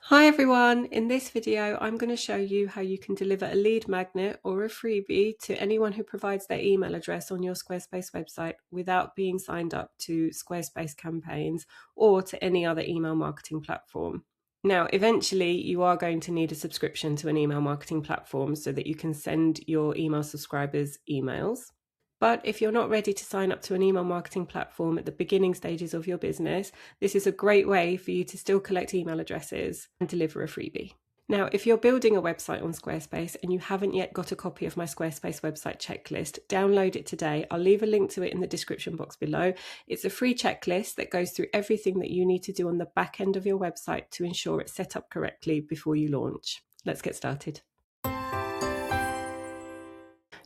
Hi everyone, in this video I'm going to show you how you can deliver a lead magnet or a freebie to anyone who provides their email address on your Squarespace website without being signed up to Squarespace campaigns or to any other email marketing platform. Now, eventually you are going to need a subscription to an email marketing platform so that you can send your email subscribers emails. But if you're not ready to sign up to an email marketing platform at the beginning stages of your business, this is a great way for you to still collect email addresses and deliver a freebie. Now, if you're building a website on Squarespace and you haven't yet got a copy of my Squarespace website checklist, download it today. I'll leave a link to it in the description box below. It's a free checklist that goes through everything that you need to do on the back end of your website to ensure it's set up correctly before you launch. Let's get started.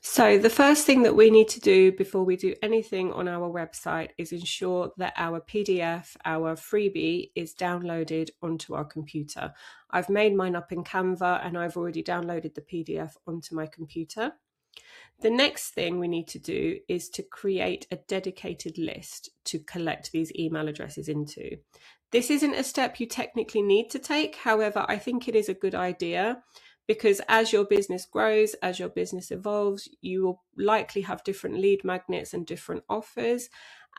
So the first thing that we need to do before we do anything on our website is ensure that our PDF, our freebie, is downloaded onto our computer. I've made mine up in Canva and I've already downloaded the PDF onto my computer. The next thing we need to do is to create a dedicated list to collect these email addresses into. This isn't a step you technically need to take. However, I think it is a good idea because as your business grows, as your business evolves, you will likely have different lead magnets and different offers.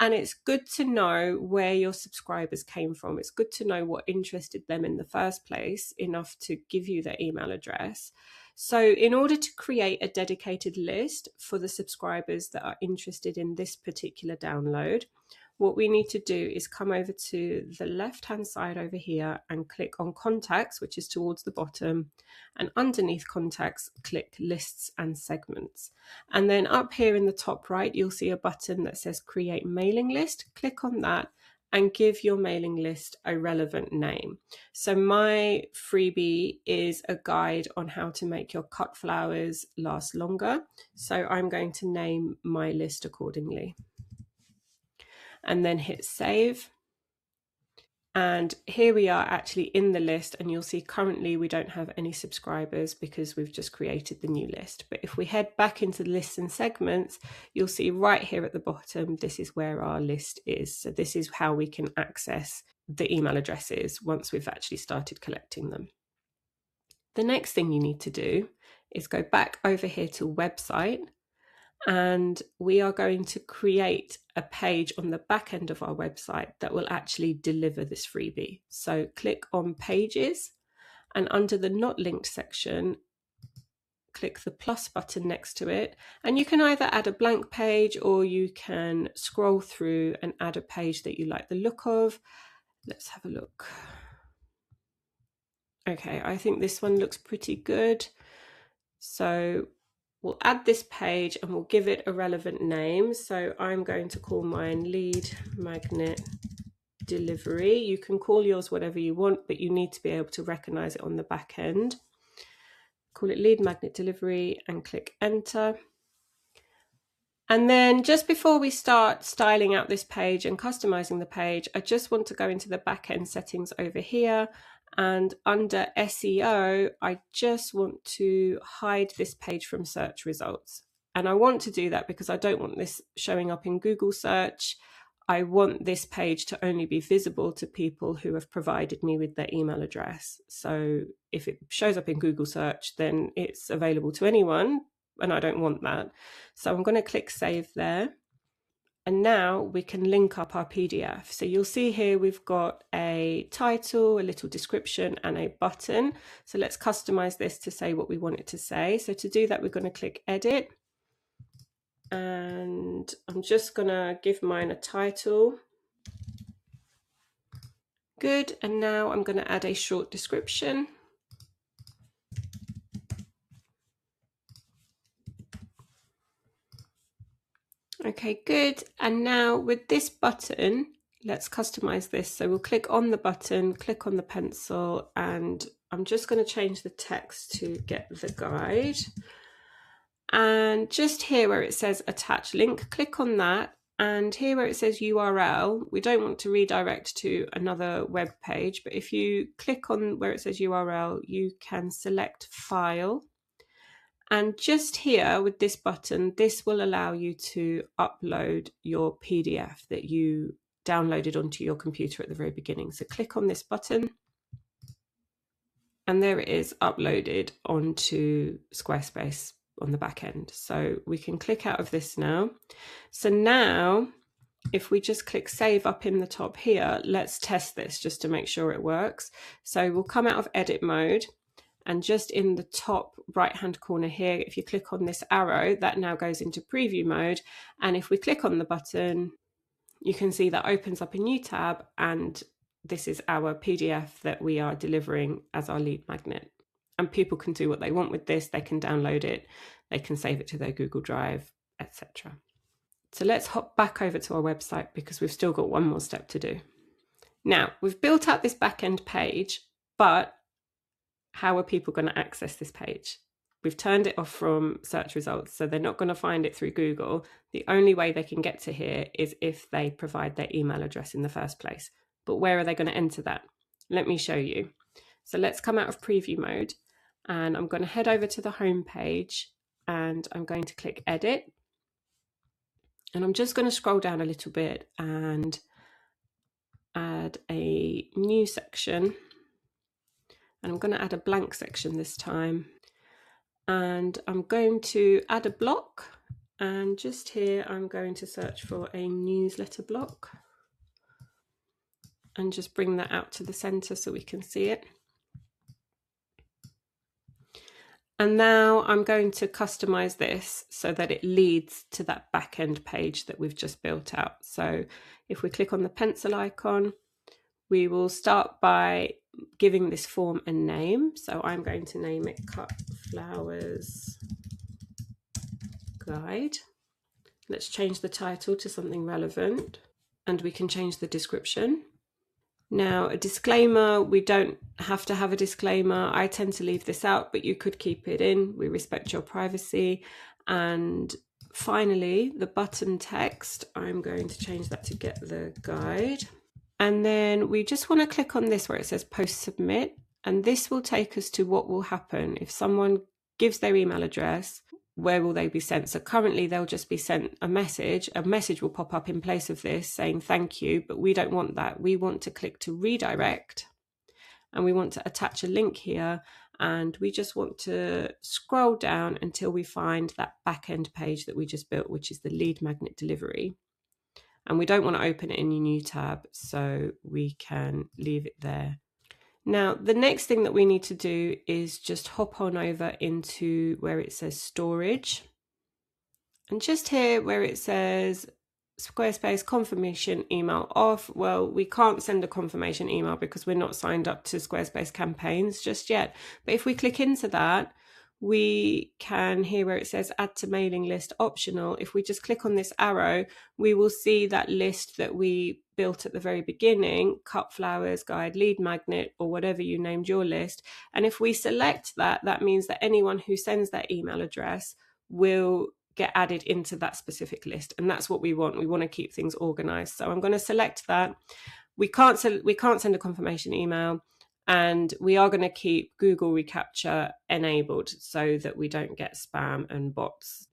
And it's good to know where your subscribers came from. It's good to know what interested them in the first place, enough to give you their email address. So in order to create a dedicated list for the subscribers that are interested in this particular download, what we need to do is come over to the left-hand side over here and click on Contacts, which is towards the bottom. And underneath Contacts, click Lists and Segments. And then up here in the top right, you'll see a button that says Create Mailing List. Click on that and give your mailing list a relevant name. So my freebie is a guide on how to make your cut flowers last longer. So I'm going to name my list accordingly. And then hit save. And here we are actually in the list, and you'll see currently we don't have any subscribers because we've just created the new list. But if we head back into the lists and segments, you'll see right here at the bottom, this is where our list is. So this is how we can access the email addresses once we've actually started collecting them. The next thing you need to do is go back over here to website, and we are going to create a page on the back end of our website that will actually deliver this freebie. So click on Pages, and under the Not Linked section, click the plus button next to it. And you can either add a blank page or you can scroll through and add a page that you like the look of. Let's have a look. Okay, I think this one looks pretty good. So we'll add this page and we'll give it a relevant name. So I'm going to call mine Lead Magnet Delivery. You can call yours whatever you want, but you need to be able to recognize it on the back end. Call it Lead Magnet Delivery and click Enter. And then just before we start styling out this page and customizing the page, I just want to go into the back end settings over here. And under SEO, I just want to hide this page from search results. And I want to do that because I don't want this showing up in Google search. I want this page to only be visible to people who have provided me with their email address. So if it shows up in Google search, then it's available to anyone, and I don't want that. So I'm going to click Save there. And now we can link up our PDF. So you'll see here we've got a title, a little description, and a button. So let's customize this to say what we want it to say. So to do that, we're going to click Edit. And I'm just going to give mine a title. Good. And now I'm going to add a short description. Okay, good. And now with this button, let's customize this. So we'll click on the button, click on the pencil, and I'm just going to change the text to get the guide. And just here where it says attach link, click on that. And here where it says URL, we don't want to redirect to another web page, but if you click on where it says URL, you can select file. And just here with this button, this will allow you to upload your PDF that you downloaded onto your computer at the very beginning. So click on this button. And there it is uploaded onto Squarespace on the back end. So we can click out of this now. So now, if we just click save up in the top here, let's test this just to make sure it works. So we'll come out of edit mode, and just in the top right hand corner here, if you click on this arrow, that now goes into preview mode. And if we click on the button, you can see that opens up a new tab, and this is our PDF that we are delivering as our lead magnet. And people can do what they want with this. They can download it, they can save it to their Google Drive, etc. So let's hop back over to our website because we've still got one more step to do. Now, we've built out this back-end page, but how are people going to access this page? We've turned it off from search results, so they're not going to find it through Google. The only way they can get to here is if they provide their email address in the first place. But where are they going to enter that? Let me show you. So let's come out of preview mode, and I'm going to head over to the home page, and I'm going to click edit. And I'm just going to scroll down a little bit and add a new section. And I'm going to add a blank section this time. And I'm going to add a block. And just here, I'm going to search for a newsletter block. And just bring that out to the center so we can see it. And now I'm going to customize this so that it leads to that back-end page that we've just built out. So if we click on the pencil icon, we will start by giving this form a name. So I'm going to name it Cut Flowers Guide. Let's change the title to something relevant, and we can change the description. Now, a disclaimer, we don't have to have a disclaimer. I tend to leave this out, but you could keep it in. We respect your privacy. And finally, the button text, I'm going to change that to Get the Guide. And then we just want to click on this where it says Post Submit. And this will take us to what will happen if someone gives their email address. Where will they be sent? So currently they'll just be sent a message. A message will pop up in place of this saying thank you, but we don't want that. We want to click to redirect, and we want to attach a link here, and we just want to scroll down until we find that back end page that we just built, which is the lead magnet delivery. And we don't want to open it in a new tab, so we can leave it there. Now, the next thing that we need to do is just hop on over into where it says storage. And just here where it says Squarespace confirmation email off, well, we can't send a confirmation email because we're not signed up to Squarespace campaigns just yet. But if we click into that, we can, here where it says add to mailing list optional, if we just click on this arrow, we will see that list that we built at the very beginning, Cut Flowers Guide, Lead Magnet, or whatever you named your list. And if we select that, that means that anyone who sends their email address will get added into that specific list. And that's what we want. We want to keep things organized. So I'm going to select that. We can't send a confirmation email. And we are going to keep Google reCAPTCHA enabled so that we don't get spam and bots.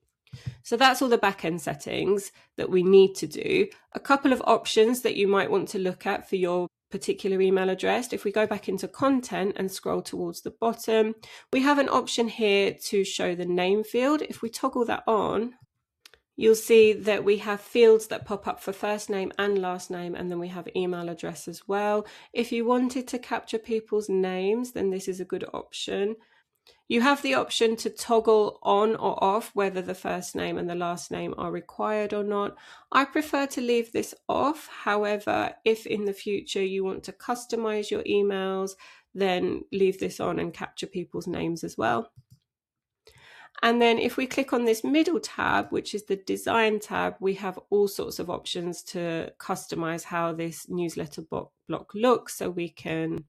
So that's all the backend settings that we need to do. A couple of options that you might want to look at for your particular email address. If we go back into content and scroll towards the bottom, we have an option here to show the name field. If we toggle that on, you'll see that we have fields that pop up for first name and last name, and then we have email address as well. If you wanted to capture people's names, then this is a good option. You have the option to toggle on or off whether the first name and the last name are required or not. I prefer to leave this off. However, if in the future you want to customize your emails, then leave this on and capture people's names as well. And then if we click on this middle tab, which is the design tab, we have all sorts of options to customize how this newsletter block looks. So we can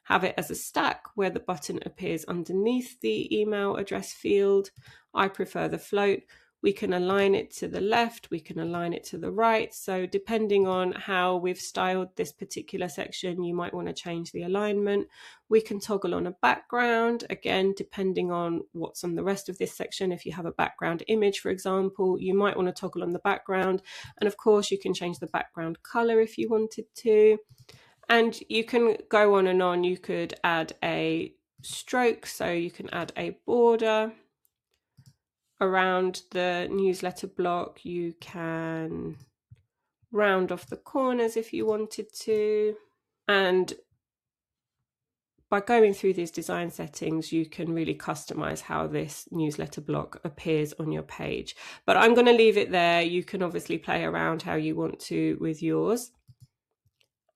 have it as a stack where the button appears underneath the email address field. I prefer the float. We can align it to the left, we can align it to the right. So depending on how we've styled this particular section, you might want to change the alignment. We can toggle on a background, again, depending on what's on the rest of this section. If you have a background image, for example, you might want to toggle on the background. And of course, you can change the background color if you wanted to. And you can go on and on. You could add a strokes, so you can add a border around the newsletter block. You can round off the corners if you wanted to, and by going through these design settings, you can really customize how this newsletter block appears on your page. But I'm going to leave it there. You can obviously play around how you want to with yours.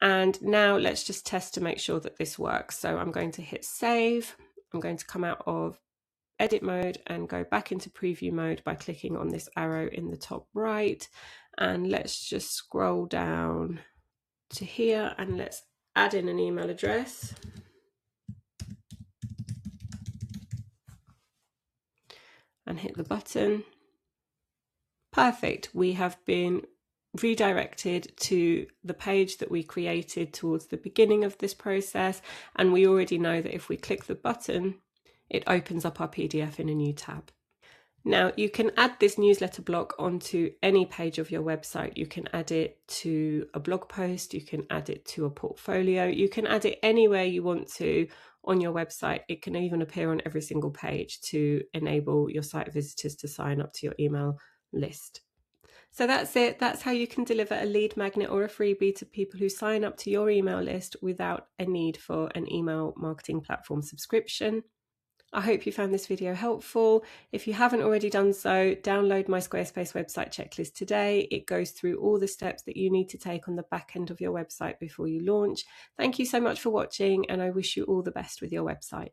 And now let's just test to make sure that this works. So I'm going to hit save. I'm going to come out of edit mode and go back into preview mode by clicking on this arrow in the top right. And let's just scroll down to here and let's add in an email address. And hit the button. Perfect. We have been redirected to the page that we created towards the beginning of this process. And we already know that if we click the button, it opens up our PDF in a new tab. Now you can add this newsletter block onto any page of your website. You can add it to a blog post, you can add it to a portfolio, you can add it anywhere you want to on your website. It can even appear on every single page to enable your site visitors to sign up to your email list. So that's it. That's how you can deliver a lead magnet or a freebie to people who sign up to your email list without a need for an email marketing platform subscription. I hope you found this video helpful. If you haven't already done so, download my Squarespace website checklist today. It goes through all the steps that you need to take on the back end of your website before you launch. Thank you so much for watching, and I wish you all the best with your website.